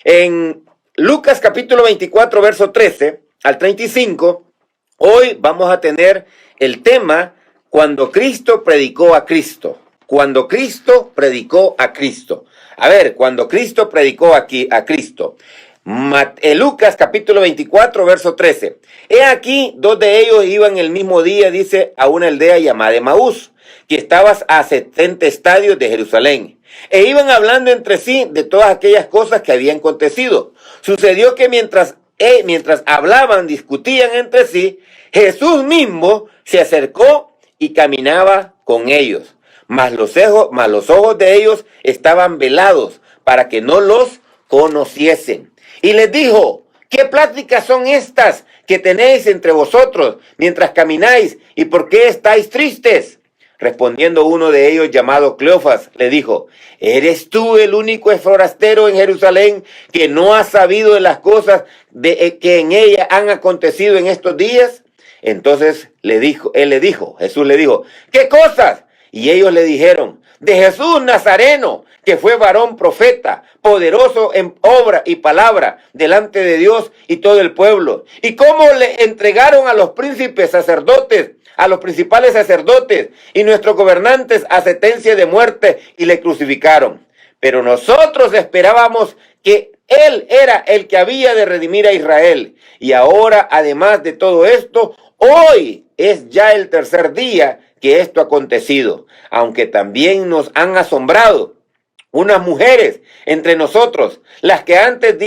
En Lucas capítulo 24, verso 13 al 35, hoy vamos a tener el tema cuando Cristo predicó a Cristo. Cuando Cristo predicó a Cristo. A ver, cuando Cristo predicó aquí a Cristo. Lucas capítulo 24, verso 13. He aquí, dos de ellos iban el mismo día, dice, a una aldea llamada Emaús, que estaba a 70 estadios de Jerusalén. E iban hablando entre sí de todas aquellas cosas que habían acontecido. Sucedió que mientras hablaban, discutían entre sí, Jesús mismo se acercó y caminaba con ellos. Mas los ojos de ellos estaban velados para que no los conociesen. Y les dijo: ¿qué pláticas son estas que tenéis entre vosotros mientras camináis? ¿Y por qué estáis tristes? Respondiendo uno de ellos, llamado Cleofas, le dijo: ¿eres tú el único forastero en Jerusalén que no ha sabido de las cosas que en ella han acontecido en estos días? Entonces Jesús le dijo: ¿qué cosas? Y ellos le dijeron: de Jesús Nazareno, que fue varón profeta, poderoso en obra y palabra delante de Dios y todo el pueblo. Y cómo le entregaron a los príncipes sacerdotes, a los principales sacerdotes y nuestros gobernantes a sentencia de muerte y le crucificaron. Pero nosotros esperábamos que Él era el que había de redimir a Israel. Y ahora, además de todo esto, hoy es ya el tercer día que esto ha acontecido, aunque también nos han asombrado unas mujeres entre nosotros, las que antes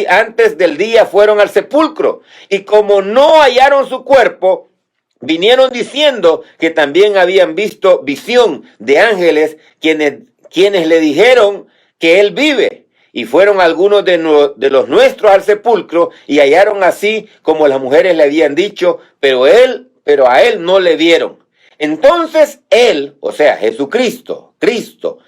del día fueron al sepulcro, y como no hallaron su cuerpo, vinieron diciendo que también habían visto visión de ángeles, quienes le dijeron que él vive. Y fueron algunos de los nuestros al sepulcro y hallaron así como las mujeres le habían dicho, pero a él no le vieron. Entonces él, o sea, Jesucristo, Cristo,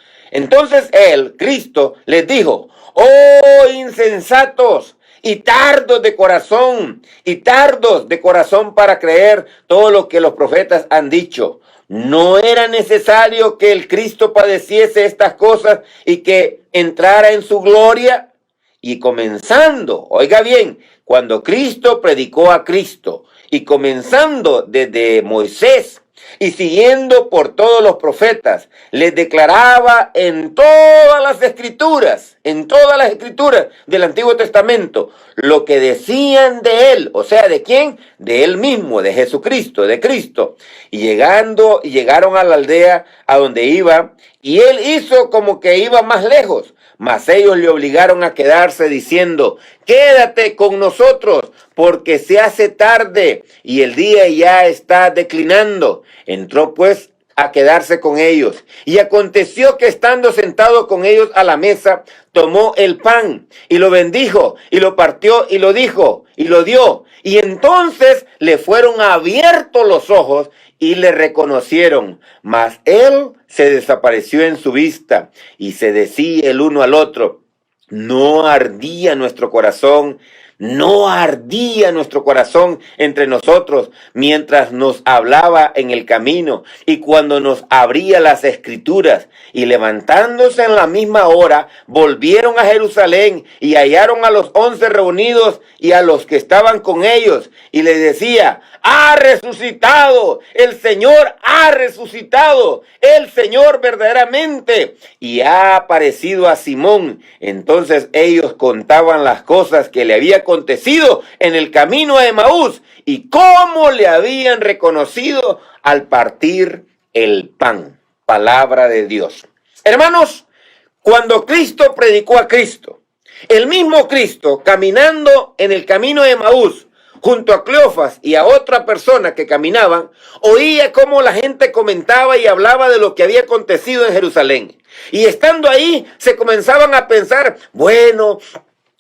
les dijo: oh insensatos y tardos de corazón para creer todo lo que los profetas han dicho. ¿No era necesario que el Cristo padeciese estas cosas y que entrara en su gloria? Y comenzando, oiga bien, cuando Cristo predicó a Cristo, y comenzando desde Moisés, y siguiendo por todos los profetas, les declaraba en todas las escrituras del Antiguo Testamento, lo que decían de él, o sea, ¿de quién? De él mismo, de Jesucristo, de Cristo. Y llegaron a la aldea a donde iba, y él hizo como que iba más lejos. Mas ellos le obligaron a quedarse diciendo: quédate con nosotros, porque se hace tarde y el día ya está declinando. Entró pues a quedarse con ellos. Y aconteció que estando sentado con ellos a la mesa, tomó el pan y lo bendijo y lo partió y lo dijo y lo dio. Y entonces le fueron abiertos los ojos y le reconocieron, mas él se desapareció en su vista. Y se decía el uno al otro: ¿no ardía nuestro corazón entre nosotros mientras nos hablaba en el camino y cuando nos abría las escrituras? Y levantándose en la misma hora, volvieron a Jerusalén y hallaron a los 11 reunidos y a los que estaban con ellos, y les decía: ha resucitado, el Señor ha resucitado, el Señor verdaderamente, y ha aparecido a Simón. Entonces ellos contaban las cosas que le había acontecido en el camino a Emaús y cómo le habían reconocido al partir el pan. Palabra de Dios. Hermanos, cuando Cristo predicó a Cristo, el mismo Cristo caminando en el camino de Emaús, junto a Cleofas y a otra persona que caminaban, oía cómo la gente comentaba y hablaba de lo que había acontecido en Jerusalén. Y estando ahí, se comenzaban a pensar: bueno,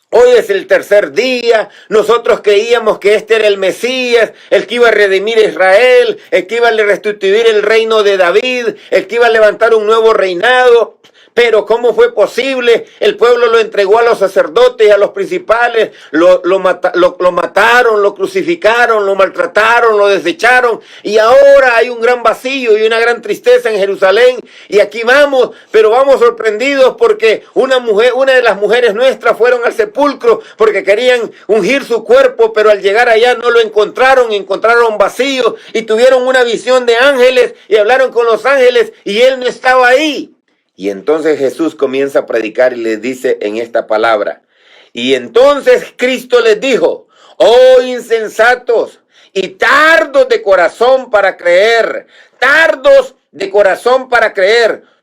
hoy es el tercer día, nosotros creíamos que este era el Mesías, el que iba a redimir a Israel, el que iba a restituir el reino de David, el que iba a levantar un nuevo reinado. Pero ¿cómo fue posible? El pueblo lo entregó a los sacerdotes y a los principales, lo mataron, lo crucificaron, lo maltrataron, lo desecharon, y ahora hay un gran vacío y una gran tristeza en Jerusalén, y aquí vamos, pero vamos sorprendidos porque una de las mujeres nuestras fueron al sepulcro porque querían ungir su cuerpo, pero al llegar allá no lo encontraron vacío, y tuvieron una visión de ángeles y hablaron con los ángeles y él no estaba ahí. Y entonces Jesús comienza a predicar y les dice en esta palabra: y entonces Cristo les dijo: oh insensatos y tardos de corazón para creer,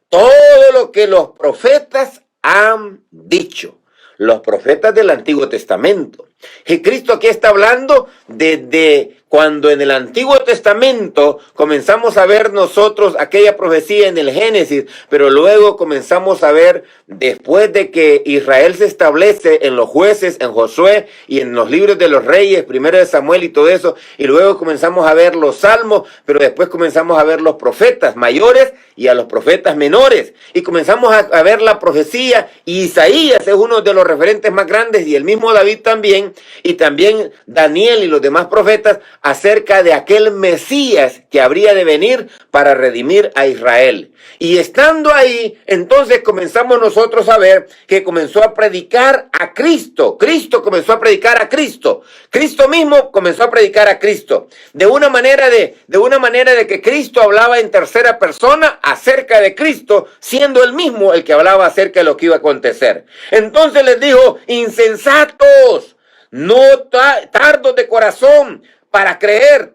todo lo que los profetas han dicho. Los profetas del Antiguo Testamento. Y Cristo aquí está hablando desde cuando en el Antiguo Testamento comenzamos a ver nosotros aquella profecía en el Génesis, pero luego comenzamos a ver después de que Israel se establece en los jueces, en Josué y en los libros de los reyes, primero de Samuel y todo eso, y luego comenzamos a ver los salmos, pero después comenzamos a ver los profetas mayores y a los profetas menores, y comenzamos a ver la profecía, y Isaías es uno de los referentes más grandes, y el mismo David también, y también Daniel y los demás profetas, acerca de aquel Mesías que habría de venir para redimir a Israel. Y estando ahí, entonces comenzamos nosotros a ver que comenzó a predicar a Cristo. Cristo comenzó a predicar a Cristo. Cristo mismo comenzó a predicar a Cristo. De una manera de que Cristo hablaba en tercera persona acerca de Cristo, siendo él mismo el que hablaba acerca de lo que iba a acontecer. Entonces les dijo: insensatos, no tardos de corazón para creer,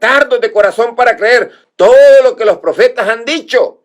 todo lo que los profetas han dicho.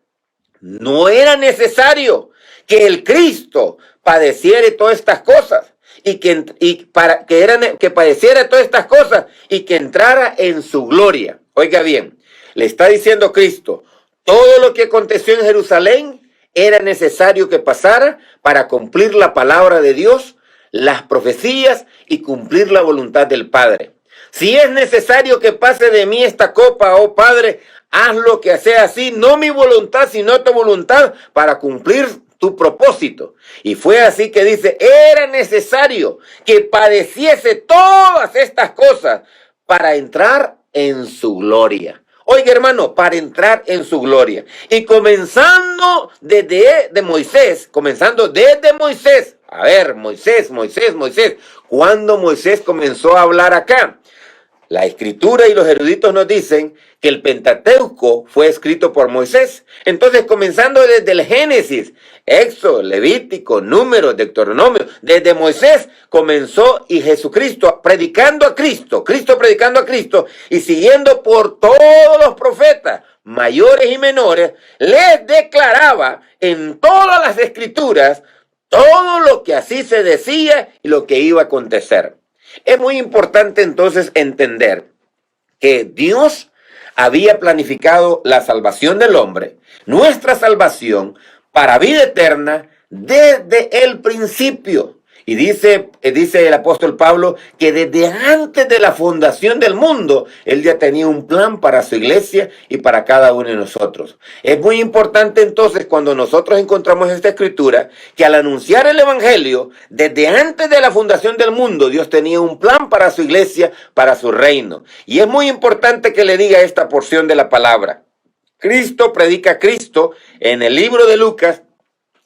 No era necesario que el Cristo padeciera todas estas cosas que padeciera todas estas cosas y que entrara en su gloria. Oiga bien, le está diciendo Cristo: todo lo que aconteció en Jerusalén era necesario que pasara para cumplir la palabra de Dios, las profecías y cumplir la voluntad del Padre. Si es necesario que pase de mí esta copa, oh Padre, hazlo que sea así, no mi voluntad, sino tu voluntad, para cumplir tu propósito. Y fue así que dice: era necesario que padeciese todas estas cosas para entrar en su gloria. Oiga, hermano, para entrar en su gloria. Y comenzando desde Moisés. A ver, Moisés. ¿Cuándo Moisés comenzó a hablar acá? La Escritura y los eruditos nos dicen que el Pentateuco fue escrito por Moisés. Entonces, comenzando desde el Génesis, Éxodo, Levítico, Números, Deuteronomio, desde Moisés comenzó, y Jesucristo predicando a Cristo, y siguiendo por todos los profetas, mayores y menores, les declaraba en todas las Escrituras todo lo que así se decía y lo que iba a acontecer. Es muy importante entonces entender que Dios había planificado la salvación del hombre, nuestra salvación, para vida eterna desde el principio. Y dice el apóstol Pablo que desde antes de la fundación del mundo, él ya tenía un plan para su iglesia y para cada uno de nosotros. Es muy importante entonces, cuando nosotros encontramos esta escritura, que al anunciar el evangelio, desde antes de la fundación del mundo, Dios tenía un plan para su iglesia, para su reino. Y es muy importante que le diga esta porción de la palabra. Cristo predica a Cristo en el libro de Lucas,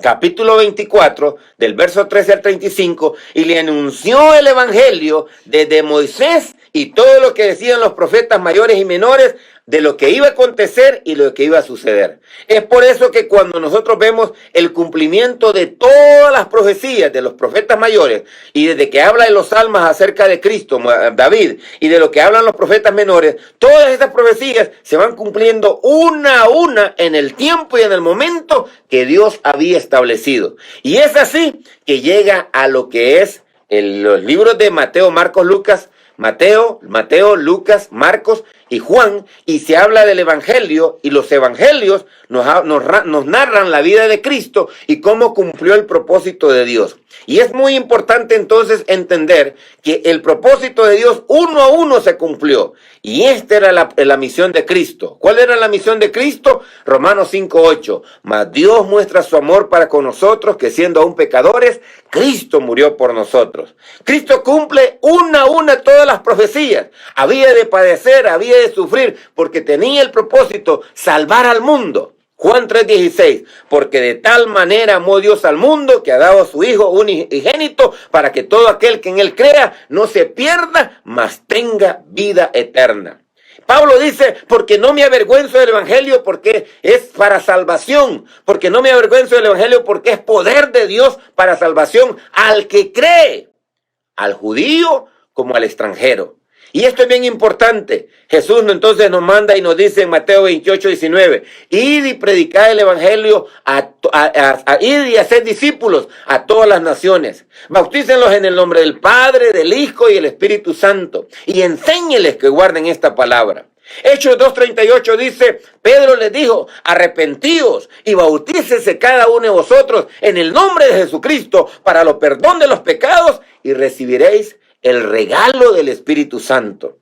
capítulo 24, del verso 13 al 35, y le anunció el evangelio desde Moisés y todo lo que decían los profetas mayores y menores de lo que iba a acontecer y lo que iba a suceder. Es por eso que cuando nosotros vemos el cumplimiento de todas las profecías de los profetas mayores, y desde que habla de los salmos acerca de Cristo, David, y de lo que hablan los profetas menores, todas estas profecías se van cumpliendo una a una en el tiempo y en el momento que Dios había establecido. Y es así que llega a lo que es los libros de Mateo, Marcos, Lucas, Lucas, Marcos y Juan, y se habla del evangelio, y los evangelios nos narran la vida de Cristo y cómo cumplió el propósito de Dios. Y es muy importante entonces entender que el propósito de Dios uno a uno se cumplió. Y esta era la misión de Cristo. ¿Cuál era la misión de Cristo? Romanos 5:8. Mas Dios muestra su amor para con nosotros, que siendo aún pecadores, Cristo murió por nosotros. Cristo cumple una a una todas las profecías. Había de padecer, había de sufrir, porque tenía el propósito salvar al mundo. Juan 3:16, porque de tal manera amó Dios al mundo que ha dado a su Hijo unigénito para que todo aquel que en él crea no se pierda, mas tenga vida eterna. Pablo dice, porque no me avergüenzo del evangelio porque es para salvación, porque no me avergüenzo del evangelio porque es poder de Dios para salvación al que cree, al judío como al extranjero. Y esto es bien importante. Jesús entonces nos manda y nos dice en Mateo 28:19, id y predicad el evangelio, id y haced discípulos a todas las naciones. Bautícenlos en el nombre del Padre, del Hijo y del Espíritu Santo. Y enséñeles que guarden esta palabra. Hechos 2:38 dice, Pedro les dijo, arrepentíos y bautícese cada uno de vosotros en el nombre de Jesucristo para lo perdón de los pecados y recibiréis el regalo del Espíritu Santo.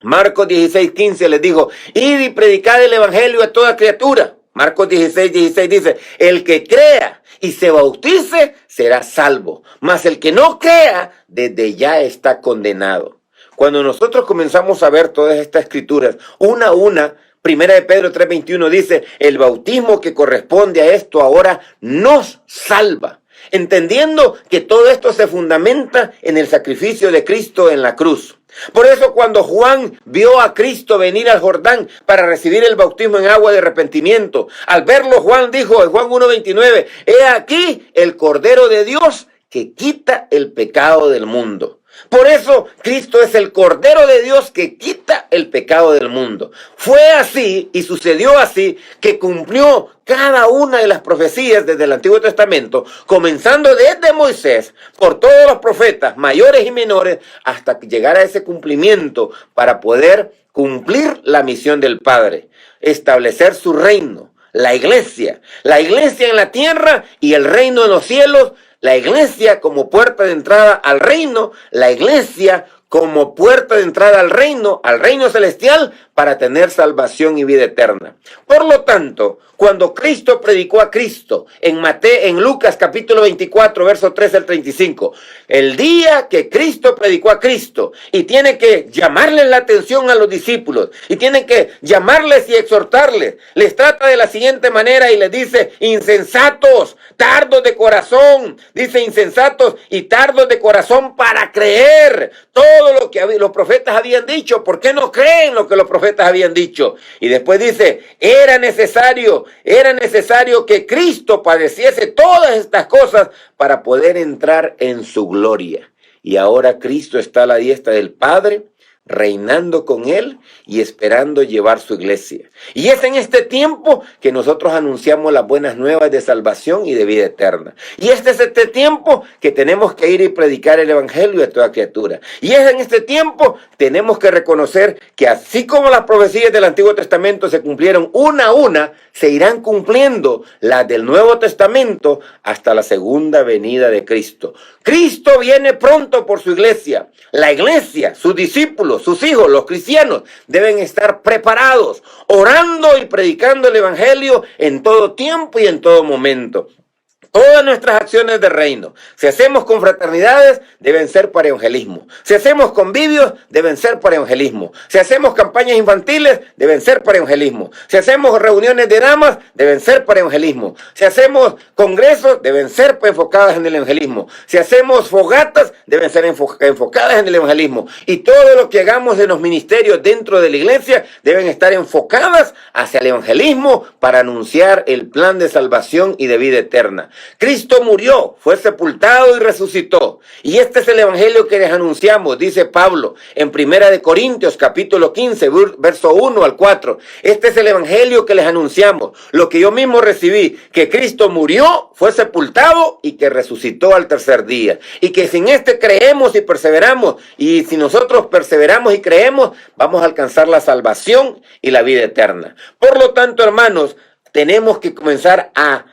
Marcos 16:15 les dijo, id y predicad el evangelio a toda criatura. Marcos 16:16 dice, el que crea y se bautice será salvo, mas el que no crea desde ya está condenado. Cuando nosotros comenzamos a ver todas estas escrituras, una a una, Primera de Pedro 3:21 dice, el bautismo que corresponde a esto ahora nos salva. Entendiendo que todo esto se fundamenta en el sacrificio de Cristo en la cruz. Por eso cuando Juan vio a Cristo venir al Jordán para recibir el bautismo en agua de arrepentimiento, al verlo Juan dijo en Juan 1:29, he aquí el Cordero de Dios que quita el pecado del mundo. Por eso Cristo es el Cordero de Dios que quita el pecado del mundo. Fue así y sucedió así que cumplió cada una de las profecías desde el Antiguo Testamento, comenzando desde Moisés, por todos los profetas, mayores y menores, hasta llegar a ese cumplimiento para poder cumplir la misión del Padre, establecer su reino, la iglesia en la tierra y el reino en los cielos. La iglesia como puerta de entrada al reino, la iglesia como puerta de entrada al reino celestial para tener salvación y vida eterna. Por lo tanto, cuando Cristo predicó a Cristo en Lucas capítulo 24, verso 13 al 35, el día que Cristo predicó a Cristo y tiene que llamarles la atención a los discípulos y tiene que llamarles y exhortarles, les trata de la siguiente manera y les dice, insensatos, tardos de corazón, dice insensatos y tardos de corazón para creer todo lo que los profetas habían dicho. ¿Por qué no creen lo que los profetas habían dicho? Y después dice, era necesario que Cristo padeciese todas estas cosas para poder entrar en su gloria. Y ahora Cristo está a la diestra del Padre, reinando con él y esperando llevar su iglesia. Y es en este tiempo que nosotros anunciamos las buenas nuevas de salvación y de vida eterna. Y este es este tiempo que tenemos que ir y predicar el evangelio a toda criatura. Y es en este tiempo tenemos que reconocer que así como las profecías del Antiguo Testamento se cumplieron una a una, se irán cumpliendo las del Nuevo Testamento hasta la segunda venida de Cristo. Cristo viene pronto por su iglesia. La iglesia, sus discípulos, sus hijos, los cristianos, deben estar preparados, orando y predicando el evangelio en todo tiempo y en todo momento. Todas nuestras acciones de reino, si hacemos confraternidades, deben ser para evangelismo. Si hacemos convivios, deben ser para evangelismo. Si hacemos campañas infantiles, deben ser para evangelismo. Si hacemos reuniones de damas, deben ser para evangelismo. Si hacemos congresos, deben ser enfocadas en el evangelismo. Si hacemos fogatas, deben ser enfocadas en el evangelismo. Y todo lo que hagamos en los ministerios dentro de la iglesia, deben estar enfocadas hacia el evangelismo para anunciar el plan de salvación y de vida eterna. Cristo murió, fue sepultado y resucitó. Y este es el evangelio que les anunciamos, dice Pablo en 1 Corintios capítulo 15, verso 1 al 4. Este es el evangelio que les anunciamos, lo que yo mismo recibí, que Cristo murió, fue sepultado y que resucitó al tercer día. Y que sin este creemos y perseveramos. Y si nosotros perseveramos y creemos, vamos a alcanzar la salvación y la vida eterna. Por lo tanto, hermanos, tenemos que comenzar a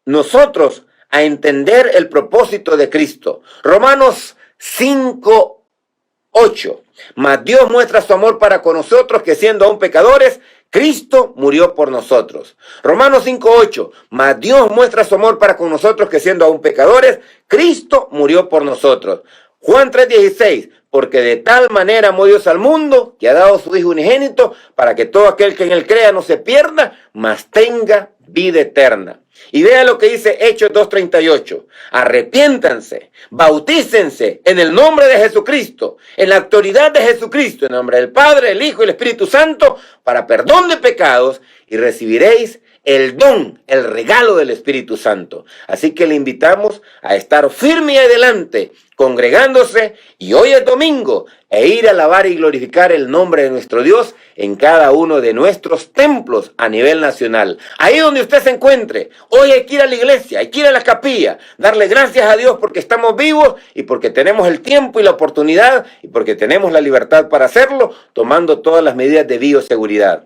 nosotros a entender el propósito de Cristo. Romanos 5:8. Mas Dios muestra su amor para con nosotros, que siendo aún pecadores, Cristo murió por nosotros. Romanos 5:8. Mas Dios muestra su amor para con nosotros, que siendo aún pecadores, Cristo murió por nosotros. Juan 3:16. Porque de tal manera amó Dios al mundo, que ha dado a su Hijo unigénito, para que todo aquel que en él crea no se pierda, mas tenga vida eterna. Y vea lo que dice Hechos 2:38. Arrepiéntanse, bautícense en el nombre de Jesucristo, en la autoridad de Jesucristo, en nombre del Padre, el Hijo y el Espíritu Santo, para perdón de pecados, y recibiréis el don, el regalo del Espíritu Santo. Así que le invitamos a estar firme y adelante, congregándose, y hoy es domingo, e ir a alabar y glorificar el nombre de nuestro Dios en cada uno de nuestros templos a nivel nacional. Ahí donde usted se encuentre, hoy hay que ir a la iglesia, hay que ir a la capilla, darle gracias a Dios porque estamos vivos y porque tenemos el tiempo y la oportunidad y porque tenemos la libertad para hacerlo, tomando todas las medidas de bioseguridad.